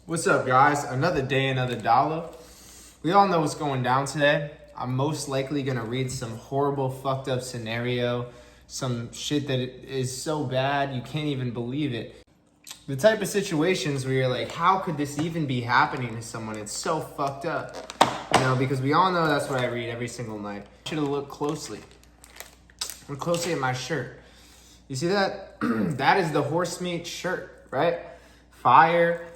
What's up, guys? Another day, another dollar. We all know what's going down today. I'm most likely gonna read some horrible, fucked up scenario, some shit that is so bad you can't even believe it. The type of situations where you're like, how could this even be happening to someone? It's so fucked up. Because we all know that's what I read every single night. Should have looked closely. Look closely at my shirt. You see that? That is the Horsemeet shirt, right? Fire.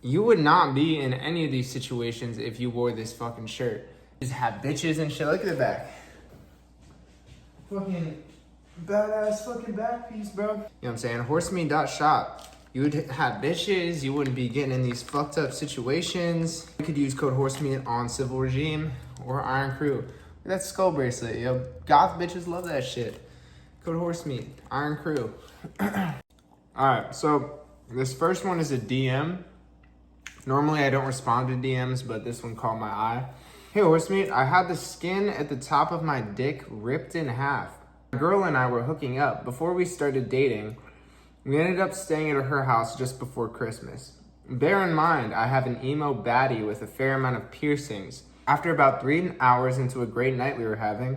You would not be in any of these situations if you wore this fucking shirt. Just have bitches and shit. Look at the back. Fucking badass fucking back piece, bro. You know what I'm saying? Horsemeet.shop. You would have bitches. You wouldn't be getting in these fucked up situations. You could use code Horsemeet on Civil Regime or Iron Crue. Look at that skull bracelet, yo. Goth bitches love that shit. Code Horsemeet, Iron Crue. Alright, so this first one is a DM. Normally I don't respond to DMs, but this one caught my eye. Hey Horsemeet, I had the skin at the top of my dick ripped in half. My girl and I were hooking up. Before we started dating, we ended up staying at her house just before Christmas. Bear in mind, I have an emo baddie with a fair amount of piercings. After about 3 hours into a great night we were having,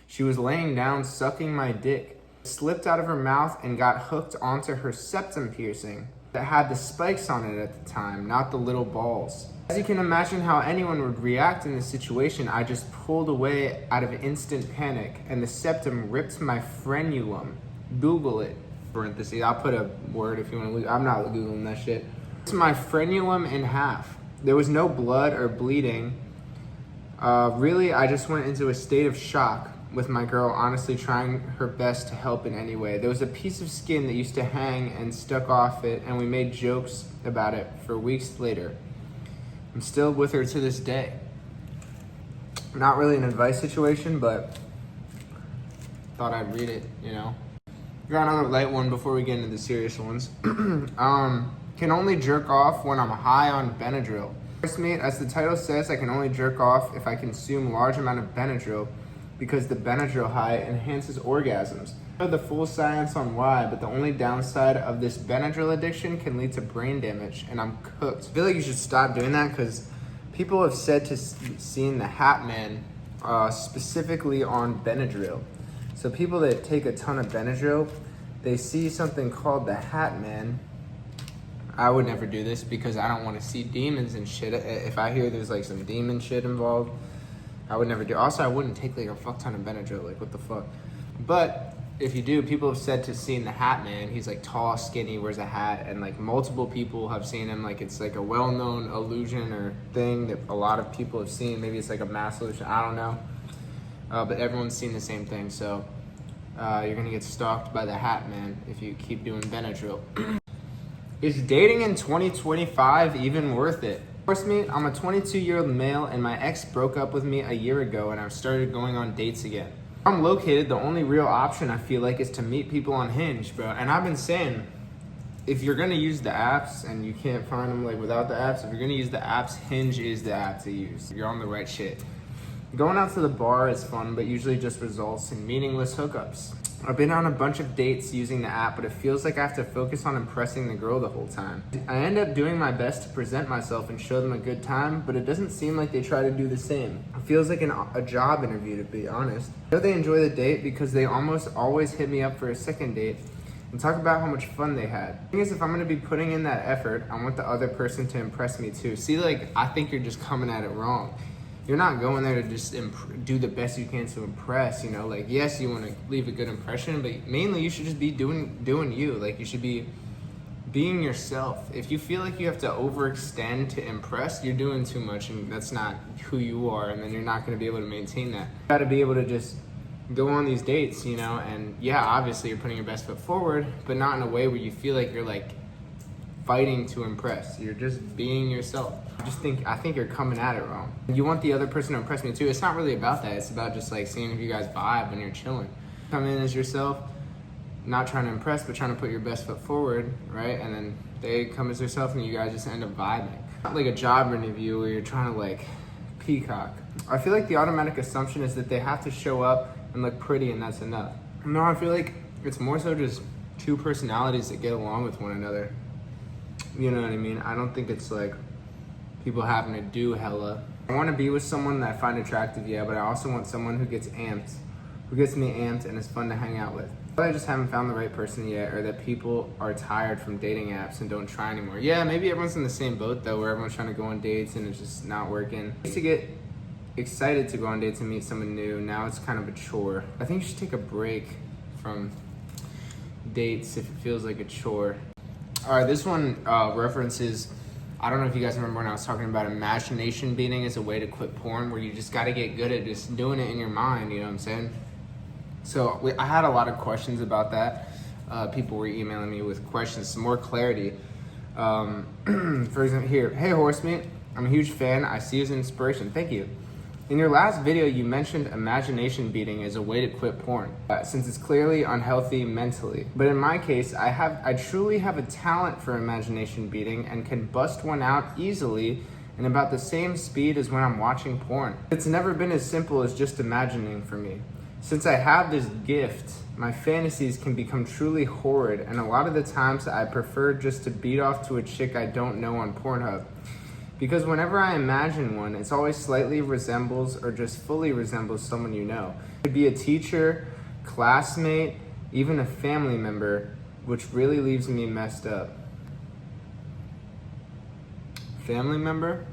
she was laying down sucking my dick. It slipped out of her mouth and got hooked onto her septum piercing that had the spikes on it at the time, not the little balls. As you can imagine how anyone would react in this situation, I just pulled away out of instant panic and the septum ripped my frenulum. Google it. Parentheses, I'll put a word if you want to look. I'm not Googling that shit. It's my frenulum in half. There was no blood or bleeding. Really, I just went into a state of shock with my girl honestly trying her best to help in any way. There was a piece of skin that used to hang and stuck off it, and we made jokes about it for weeks later. I'm still with her to this day. Not really an advice situation, but thought I'd read it, Got another light one before we get into the serious ones. Can only jerk off when I'm high on Benadryl. Horsemeet, as the title says, I can only jerk off if I consume large amount of Benadryl because the Benadryl high enhances orgasms. I know the full science on why, but the only downside of this Benadryl addiction can lead to brain damage, and I'm cooked. I feel like you should stop doing that because people have said to seen the Hat Man specifically on Benadryl. So people that take a ton of Benadryl, they see something called the Hat Man. I would never do this because I don't want to see demons and shit. If I hear there's like some demon shit involved, I would never do. Also, I wouldn't take like a fuck ton of Benadryl. Like, what the fuck? But if you do, people have said to seen the Hat Man. He's like tall, skinny, wears a hat, and like multiple people have seen him. Like it's like a well-known illusion or thing that a lot of people have seen. Maybe it's like a mass illusion. I don't know. But everyone's seen the same thing. So you're gonna get stalked by the Hat Man if you keep doing Benadryl. Is dating in 2025 even worth it? Horsemeet, I'm a 22-year-old male and my ex broke up with me a year ago and I've started going on dates again. Where I'm located, the only real option I feel like is to meet people on Hinge, bro. And I've been saying, if you're gonna use the apps and you can't find them like without the apps, if you're gonna use the apps, Hinge is the app to use. You're on the right shit. Going out to the bar is fun, but usually just results in meaningless hookups. I've been on a bunch of dates using the app, but it feels like I have to focus on impressing the girl the whole time. I end up doing my best to present myself and show them a good time, but it doesn't seem like they try to do the same. It feels like a job interview, to be honest. I know they enjoy the date because they almost always hit me up for a second date and talk about how much fun they had. The thing is, if I'm gonna be putting in that effort, I want the other person to impress me too. See, like, I think you're just coming at it wrong. You're not going there to just do the best you can to impress, Like, yes, you want to leave a good impression, but mainly you should just be doing you. Like, you should be being yourself. If you feel like you have to overextend to impress, you're doing too much, and that's not who you are, and then you're not going to be able to maintain that. You got to be able to just go on these dates, and yeah, obviously you're putting your best foot forward, but not in a way where you feel like you're, like, fighting to impress. You're just being yourself. I think you're coming at it wrong. You want the other person to impress me too. It's not really about that. It's about just like seeing if you guys vibe when you're chilling. Come in as yourself, not trying to impress, but trying to put your best foot forward, right? And then they come as themselves and you guys just end up vibing. Not like a job interview where you're trying to like peacock. I feel like the automatic assumption is that they have to show up and look pretty and that's enough. No, I feel like it's more so just two personalities that get along with one another. You know what I mean? I don't think it's like people having to do hella. I want to be with someone that I find attractive, yeah, but I also want someone who gets amped, who gets me amped and is fun to hang out with. But I just haven't found the right person yet, or that people are tired from dating apps and don't try anymore. Yeah, maybe everyone's in the same boat though, where everyone's trying to go on dates and it's just not working. I used to get excited to go on dates and meet someone new. Now it's kind of a chore. I think you should take a break from dates if it feels like a chore. All right, this one references, I don't know if you guys remember when I was talking about imagination beating as a way to quit porn, where you just got to get good at just doing it in your mind, you know what I'm saying? So I had a lot of questions about that. People were emailing me with questions, some more clarity. For example, here, hey Horsemeet, I'm a huge fan. I see you as an inspiration. Thank you. In your last video, you mentioned imagination beating as a way to quit porn, since it's clearly unhealthy mentally. But in my case, I truly have a talent for imagination beating and can bust one out easily and about the same speed as when I'm watching porn. It's never been as simple as just imagining for me. Since I have this gift, my fantasies can become truly horrid, and a lot of the times I prefer just to beat off to a chick I don't know on Pornhub. Because whenever I imagine one, it's always slightly resembles or just fully resembles someone you know. It could be a teacher, classmate, even a family member, which really leaves me messed up. Family member?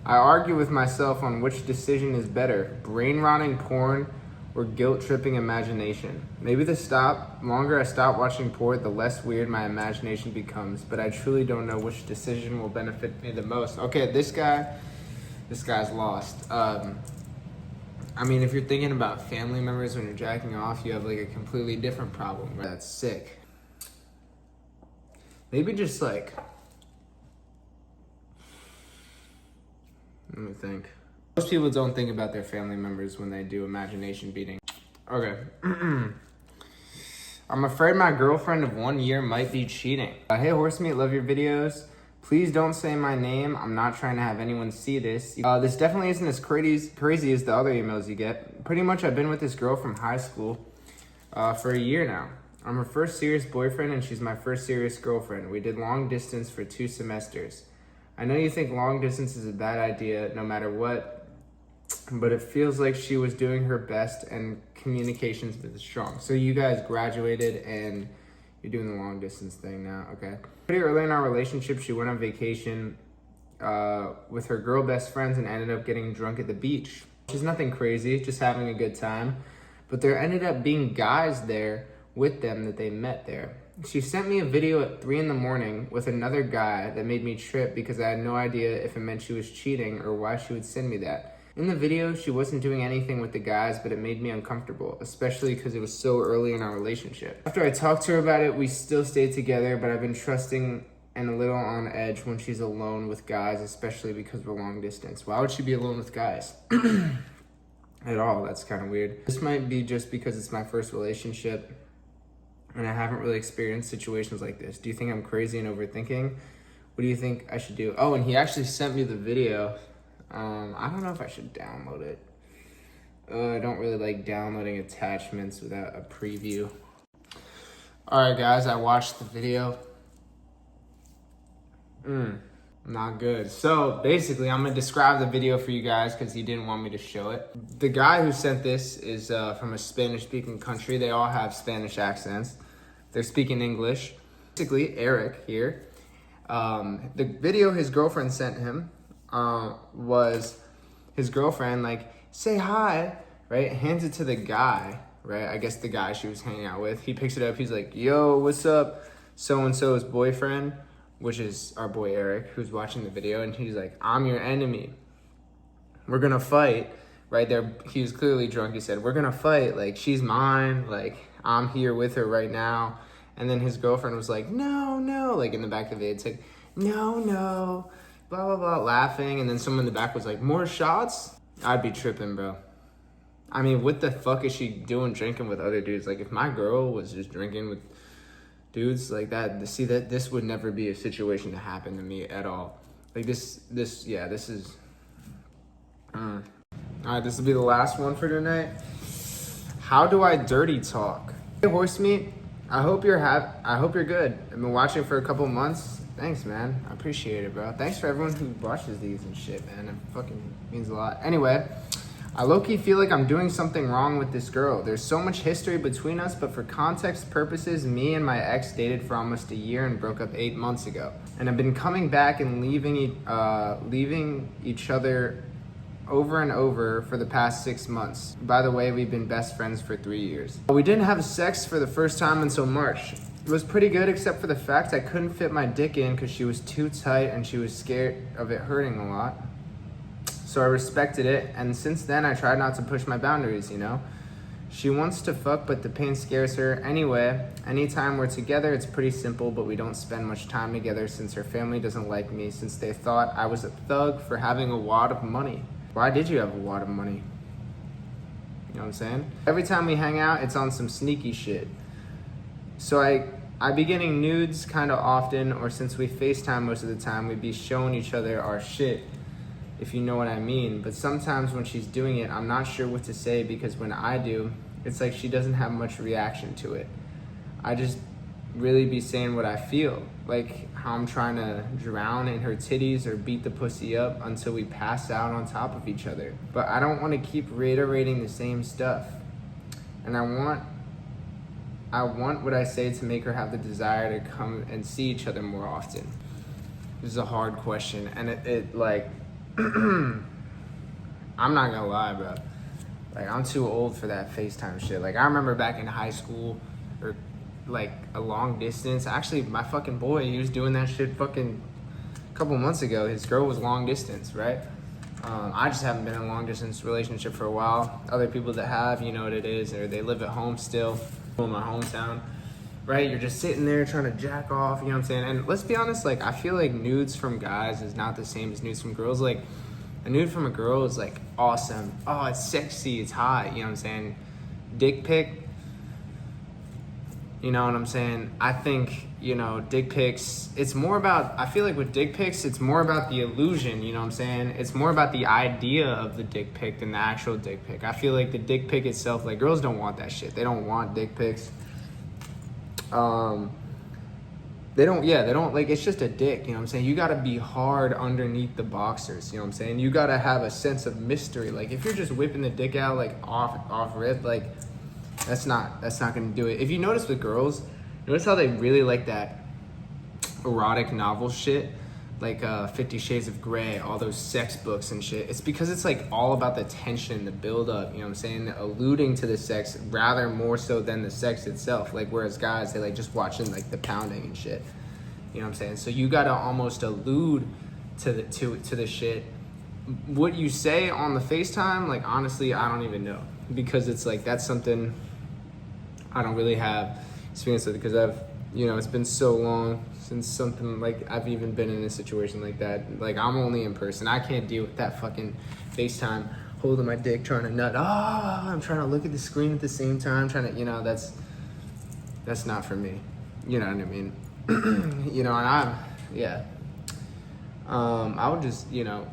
I argue with myself on which decision is better, brain-rotting porn or guilt-tripping imagination. Maybe the longer I stop watching porn, the less weird my imagination becomes, but I truly don't know which decision will benefit me the most. Okay, this guy's lost. I mean, if you're thinking about family members when you're jacking off, you have like a completely different problem. Right? That's sick. Maybe just like, let me think. Most people don't think about their family members when they do imagination beating. Okay. I'm afraid my girlfriend of 1 year might be cheating. Hey Horsemeet, love your videos. Please don't say my name. I'm not trying to have anyone see this. This definitely isn't as crazy as the other emails you get. Pretty much I've been with this girl from high school for a year now. I'm her first serious boyfriend and she's my first serious girlfriend. We did long distance for 2 semesters. I know you think long distance is a bad idea no matter what, but it feels like she was doing her best and communication's been strong. So you guys graduated and you're doing the long distance thing now, okay. Pretty early in our relationship, she went on vacation with her girl best friends and ended up getting drunk at the beach. Which is nothing crazy, just having a good time. But there ended up being guys there with them that they met there. She sent me a video at 3 in the morning with another guy that made me trip because I had no idea if it meant she was cheating or why she would send me that. In the video, she wasn't doing anything with the guys, but it made me uncomfortable, especially because it was so early in our relationship. After I talked to her about it, we still stayed together, but I've been trusting and a little on edge when she's alone with guys, especially because we're long distance. Why would she be alone with guys? At all, that's kind of weird. This might be just because it's my first relationship and I haven't really experienced situations like this. Do you think I'm crazy and overthinking? What do you think I should do? Oh, and he actually sent me the video. I don't know if I should download it. I don't really like downloading attachments without a preview. All right, guys, I watched the video. Not good. So basically, I'm gonna describe the video for you guys because he didn't want me to show it. The guy who sent this is from a Spanish-speaking country. They all have Spanish accents. They're speaking English. Basically, Eric here. The video his girlfriend sent him was his girlfriend like, say hi, right? Hands it to the guy, right? I guess the guy she was hanging out with. He picks it up. He's like, yo, what's up? So-and-so's boyfriend, which is our boy Eric, who's watching the video. And he's like, I'm your enemy. We're going to fight. Right there, he was clearly drunk. He said, we're going to fight. Like, she's mine. Like, I'm here with her right now. And then his girlfriend was like, no, no. Like, in the back of the video, it said, no, no. Blah, blah, blah, laughing. And then someone in the back was like, more shots? I'd be tripping, bro. I mean, what the fuck is she doing drinking with other dudes? Like, if my girl was just drinking with dudes like that, to see that this would never be a situation to happen to me at all. Like, this is... All right, this will be the last one for tonight. How do I dirty talk? Hey, Horsemeet. I hope you're good. I've been watching for a couple months. Thanks, man. I appreciate it, bro. Thanks for everyone who watches these and shit, man. It fucking means a lot. Anyway, I low-key feel like I'm doing something wrong with this girl. There's so much history between us, but for context purposes, me and my ex dated for almost a year and broke up 8 months ago. And I've been coming back and leaving each other over and over for the past 6 months. By the way, we've been best friends for 3 years. We didn't have sex for the first time until March. It was pretty good except for the fact I couldn't fit my dick in because she was too tight and she was scared of it hurting a lot. So I respected it, and since then I tried not to push my boundaries, you know? She wants to fuck, but the pain scares her. Anyway, anytime we're together, it's pretty simple, but we don't spend much time together since her family doesn't like me, since they thought I was a thug for having a wad of money. Why did you have a wad of money? You know what I'm saying? Every time we hang out, it's on some sneaky shit. So I be getting nudes kind of often, or since we FaceTime most of the time, we'd be showing each other our shit, if you know what I mean. But sometimes when she's doing it, I'm not sure what to say, because when I do, it's like she doesn't have much reaction to it. I just really be saying what I feel, like how I'm trying to drown in her titties or beat the pussy up until we pass out on top of each other. But I don't want to keep reiterating the same stuff. And I want what I say to make her have the desire to come and see each other more often. This is a hard question, and it like, I'm not gonna lie, bro. Like, I'm too old for that FaceTime shit. Like, I remember back in high school, or like a long distance. Actually, my fucking boy, he was doing that shit fucking a couple months ago. His girl was long distance, right? I just haven't been in a long distance relationship for a while. Other people that have, you know what it is, or they live at home still, in my hometown, right? You're just sitting there trying to jack off, you know what I'm saying? And let's be honest, like, I feel like nudes from guys is not the same as nudes from girls. Like, a nude from a girl is like awesome. Oh, it's sexy, it's hot, you know what I'm saying? Dick pic, you know what I'm saying? I think, you know, dick pics, it's more about, I feel like with dick pics, it's more about the illusion, you know what I'm saying? It's more about the idea of the dick pic than the actual dick pic. I feel like the dick pic itself, like, girls don't want that shit. They don't want dick pics. They don't, like, it's just a dick, you know what I'm saying? You gotta be hard underneath the boxers, you know what I'm saying? You gotta have a sense of mystery. Like, if you're just whipping the dick out, like, off rip, like, that's not gonna do it. If you notice with girls, notice how they really like that erotic novel shit, like 50 Shades of Grey, all those sex books and shit. It's because it's like all about the tension, the build up, you know what I'm saying? Alluding to the sex rather more so than the sex itself. Like, whereas guys, they like just watching like the pounding and shit. You know what I'm saying? So you gotta almost allude to the shit. What you say on the FaceTime, like, honestly, I don't even know, because it's like, that's something I don't really have experience with, because I've, you know, it's been so long since something like I've even been in a situation like that. Like, I'm only in person. I can't deal with that fucking FaceTime holding my dick trying to nut. I'm trying to look at the screen at the same time, trying to, you know, that's not for me. You know what I mean? You know, and I would just, you know,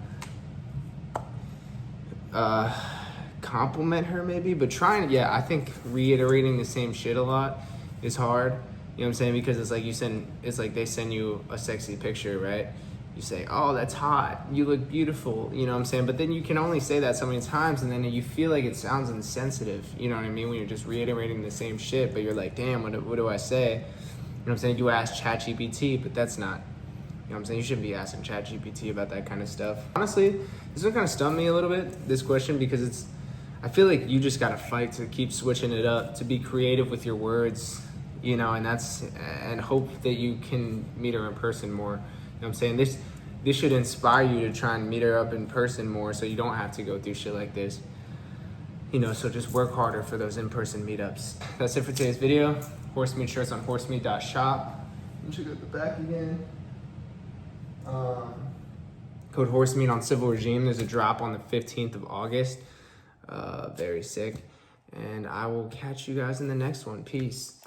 compliment her maybe, but I think reiterating the same shit a lot is hard. You know what I'm saying? Because it's like they send you a sexy picture, right? You say, oh, that's hot, you look beautiful, you know what I'm saying? But then you can only say that so many times, and then you feel like it sounds insensitive, you know what I mean? When you're just reiterating the same shit, but you're like, damn, what do I say? You know what I'm saying? You ask ChatGPT, but that's not, you know what I'm saying? You shouldn't be asking ChatGPT about that kind of stuff. Honestly, this one kind of stumped me a little bit, this question, because I feel like you just gotta fight to keep switching it up, to be creative with your words, you know, and hope that you can meet her in person more. You know what I'm saying? This should inspire you to try and meet her up in person more, so you don't have to go through shit like this. You know, so just work harder for those in-person meetups. That's it for today's video. Horsemeet shirts on Horsemeet.shop. Let me check out the back again. Code Horsemeet on Civil Regime. There's a drop on the 15th of August. Very sick. And I will catch you guys in the next one. Peace.